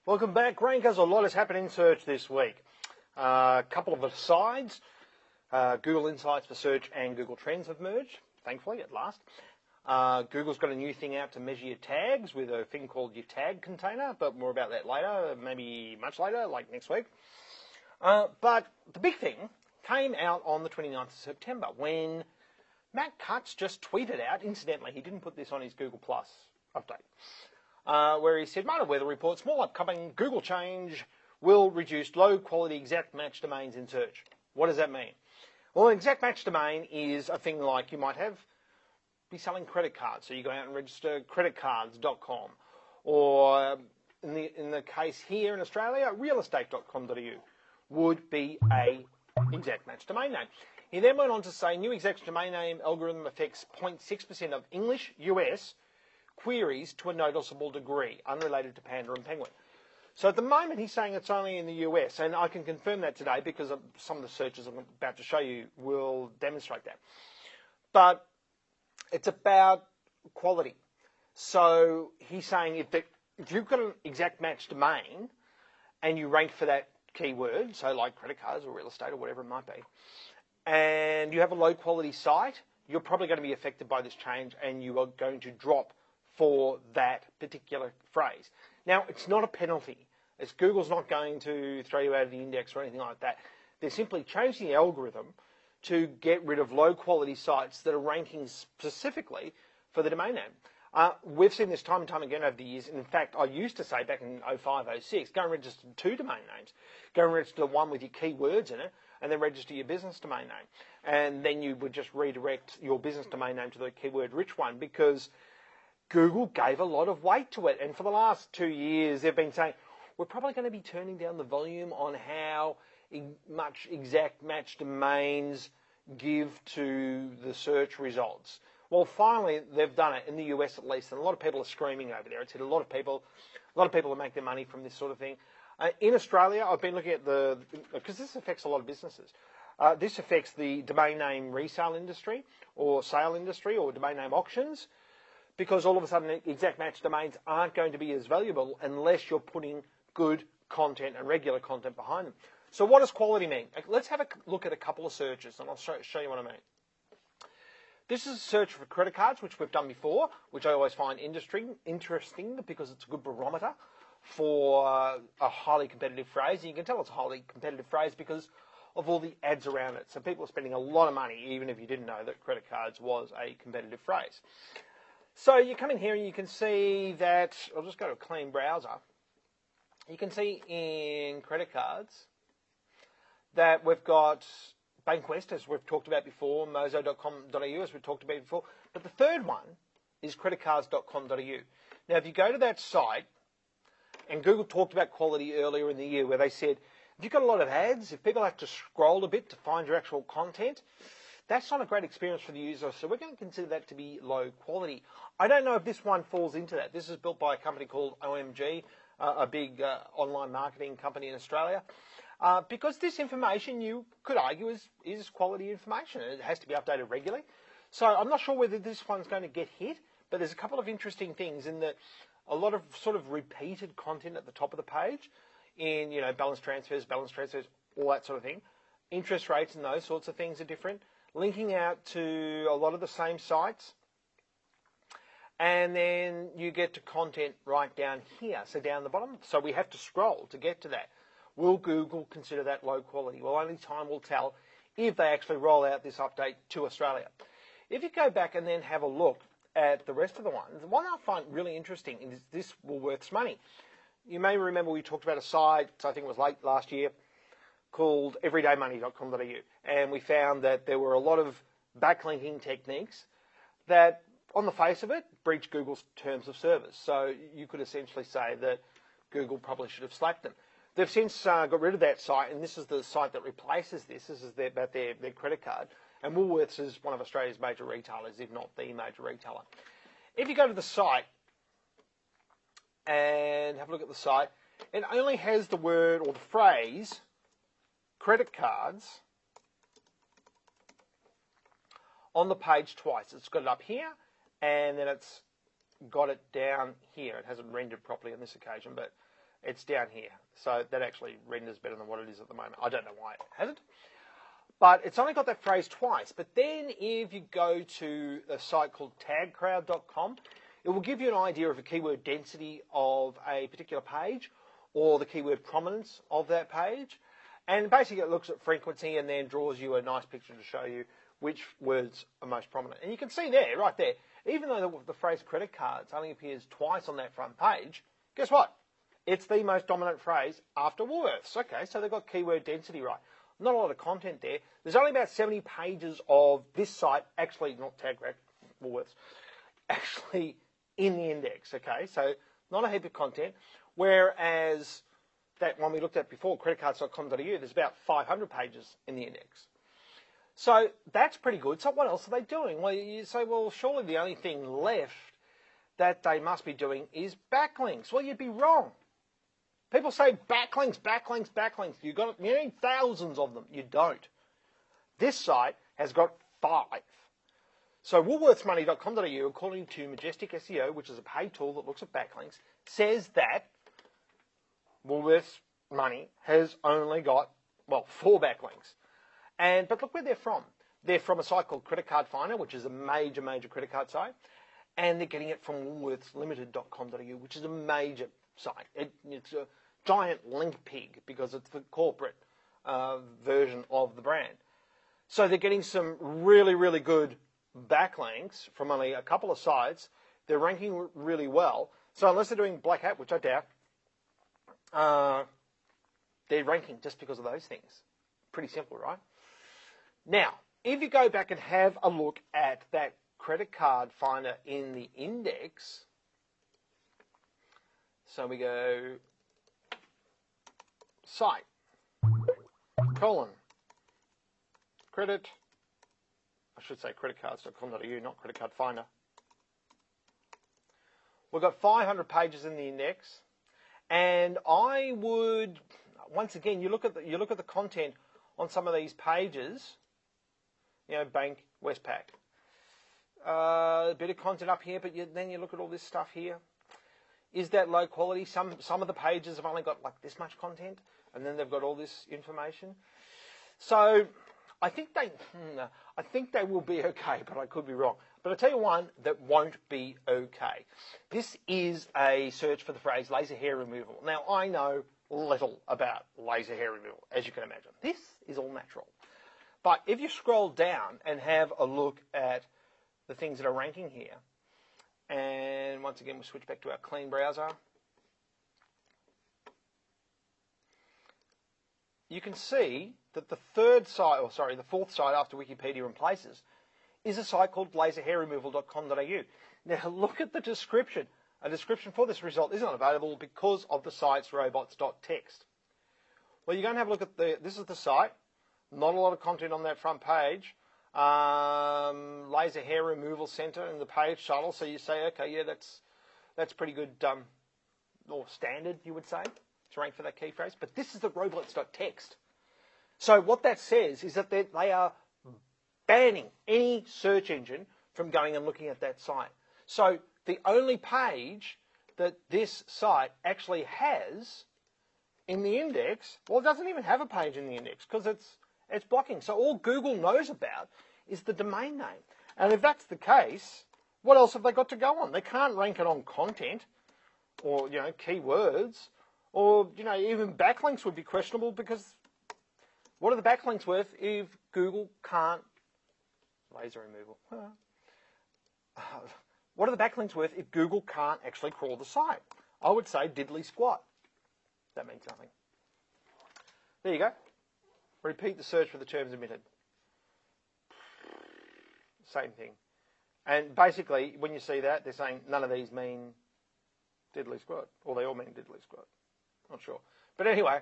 Welcome back, Rankers. A lot has happened in search this week. A couple of asides. Google Insights for Search and Google Trends have merged, thankfully, at last. Google's got a new thing out to measure your tags with a thing called your tag container, but more about that later, maybe much later, like next week. But the big thing came out on the 29th of September when Matt Cutts just tweeted out, incidentally, he didn't put this on his Google Plus update, where he said, minor weather report, small upcoming Google change will reduce low-quality exact match domains in search. What does that mean? Well, an exact match domain is a thing like you might be selling credit cards, so you go out and register creditcards.com, or in the case here in Australia, realestate.com.au would be a exact match domain name. He then went on to say, new exact domain name algorithm affects 0.6% of English US queries to a noticeable degree, unrelated to Panda and Penguin. So at the moment, he's saying it's only in the US, and I can confirm that today because some of the searches I'm about to show you will demonstrate that. But it's about quality. So he's saying if you've got an exact match domain and you rank for that keyword, so like credit cards or real estate or whatever it might be, and you have a low quality site, you're probably going to be affected by this change and you are going to drop for that particular phrase. Now, it's not a penalty. Google's not going to throw you out of the index or anything like that. They're simply changing the algorithm to get rid of low-quality sites that are ranking specifically for the domain name. We've seen this time and time again over the years. In fact, I used to say back in 05, 06, go and register 2 domain names. Go and register one with your keywords in it, and then register your business domain name. And then you would just redirect your business domain name to the keyword-rich one because Google gave a lot of weight to it. And for the last 2 years, they've been saying, we're probably going to be turning down the volume on how much exact match domains give to the search results. Well, finally, they've done it in the US at least, and a lot of people are screaming over there. It's hit a lot of people that make their money from this sort of thing. In Australia, I've been looking at because this affects a lot of businesses. This affects the domain name resale industry or sale industry or domain name auctions, because all of a sudden exact match domains aren't going to be as valuable unless you're putting good content and regular content behind them. So what does quality mean? Let's have a look at a couple of searches, and I'll show you what I mean. This is a search for credit cards, which we've done before, which I always find interesting because it's a good barometer for a highly competitive phrase. And you can tell it's a highly competitive phrase because of all the ads around it. So people are spending a lot of money, even if you didn't know that credit cards was a competitive phrase. So you come in here and you can see that, I'll just go to a clean browser. You can see in credit cards that we've got Bankwest, as we've talked about before, mozo.com.au, as we've talked about before. But the third one is creditcards.com.au. Now, if you go to that site, and Google talked about quality earlier in the year where they said, if you've got a lot of ads, if people have to scroll a bit to find your actual content, that's not a great experience for the user, so we're going to consider that to be low quality. I don't know if this one falls into that. This is built by a company called OMG, a big online marketing company in Australia. Because this information, you could argue, is quality information. It has to be updated regularly. So I'm not sure whether this one's going to get hit, but there's a couple of interesting things in that a lot of sort of repeated content at the top of the page in, balance transfers, all that sort of thing. Interest rates and those sorts of things are different. Linking out to a lot of the same sites. And then you get to content right down here, so down the bottom. So we have to scroll to get to that. Will Google consider that low quality? Well, only time will tell if they actually roll out this update to Australia. If you go back and then have a look at the rest of the ones, the one I find really interesting is this Woolworths Money. You may remember we talked about a site, I think it was late last year, called everydaymoney.com.au. And we found that there were a lot of backlinking techniques that, on the face of it, breach Google's terms of service. So you could essentially say that Google probably should have slapped them. They've since got rid of that site, and this is the site that replaces this. This is about their credit card. And Woolworths is one of Australia's major retailers, if not the major retailer. If you go to the site and have a look at the site, it only has the word or the phrase credit cards on the page twice. It's got it up here, and then it's got it down here. It hasn't rendered properly on this occasion, but It's down here. So that actually renders better than what it is at the moment. I don't know why it hasn't. But it's only got that phrase twice. But then if you go to a site called tagcrowd.com, it will give you an idea of the keyword density of a particular page or the keyword prominence of that page. And basically it looks at frequency and then draws you a nice picture to show you which words are most prominent. And you can see there, right there, even though the phrase credit cards only appears twice on that front page, guess what? It's the most dominant phrase after Woolworths. Okay, so they've got keyword density right. Not a lot of content there. There's only about 70 pages of this site, actually not TagCrowd, Woolworths, actually in the index, okay? So not a heap of content, whereas that one we looked at before, creditcards.com.au, there's about 500 pages in the index. So that's pretty good. So what else are they doing? Well, you say, well, surely the only thing left that they must be doing is backlinks. Well, you'd be wrong. People say backlinks, backlinks, backlinks. You need thousands of them. You don't. This site has got 5. So woolworthsmoney.com.au, according to Majestic SEO, which is a paid tool that looks at backlinks, says that Woolworths Money has only got, well, 4 backlinks. But look where they're from. They're from a site called Credit Card Finder, which is a major, major credit card site. And they're getting it from woolworthslimited.com.au, which is a major site. It's a giant link pig because it's the corporate version of the brand. So they're getting some really, really good backlinks from only a couple of sites. They're ranking really well. So unless they're doing Black Hat, which I doubt, they're ranking just because of those things. Pretty simple, right? Now, if you go back and have a look at that credit card finder in the index, so we go site, credit, I should say creditcards.com.au, not credit card finder. We've got 500 pages in the index, and I would, once again, you look at the content on some of these pages, you know, Bank, Westpac, a bit of content up here, but then you look at all this stuff here. Is that low quality? Some of the pages have only got like this much content, and then they've got all this information. So I think they will be okay, but I could be wrong. But I'll tell you one that won't be okay. This is a search for the phrase laser hair removal. Now, I know little about laser hair removal, as you can imagine. This is all natural. But if you scroll down and have a look at the things that are ranking here, and once again, we'll switch back to our clean browser, you can see that the fourth site after Wikipedia and Places is a site called laserhairremoval.com.au. Now look at the description. A description for this result isn't available because of the site's robots.txt. Well, you're going to have a look at this is the site. Not a lot of content on that front page. Laser hair removal center in the page title. So you say, okay, yeah, that's pretty good, or standard, you would say, to rank for that key phrase. But this is the robots.txt. So what that says is that they are banning any search engine from going and looking at that site. So the only page that this site actually has in the index, well, it doesn't even have a page in the index because it's blocking. So all Google knows about is the domain name. And if that's the case, what else have they got to go on? They can't rank it on content or, you know, keywords, or, you know, even backlinks would be questionable because what are the backlinks worth if Google can't laser removal? What are the backlinks worth if Google can't actually crawl the site? I would say diddly squat. That means nothing. There you go. Repeat the search for the terms omitted. Same thing. And basically, when you see that, they're saying none of these mean diddly squat, or they all mean diddly squat. Not sure. But anyway,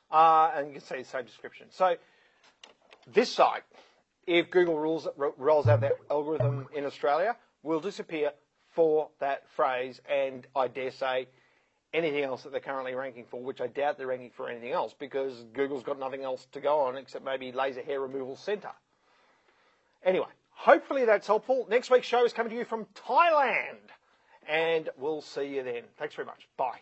and you can see the same description. So this site, if Google rolls out that algorithm in Australia, will disappear for that phrase, and I dare say anything else that they're currently ranking for, which I doubt they're ranking for anything else because Google's got nothing else to go on except maybe laser hair removal center. Anyway, hopefully that's helpful. Next week's show is coming to you from Thailand, and we'll see you then. Thanks very much. Bye.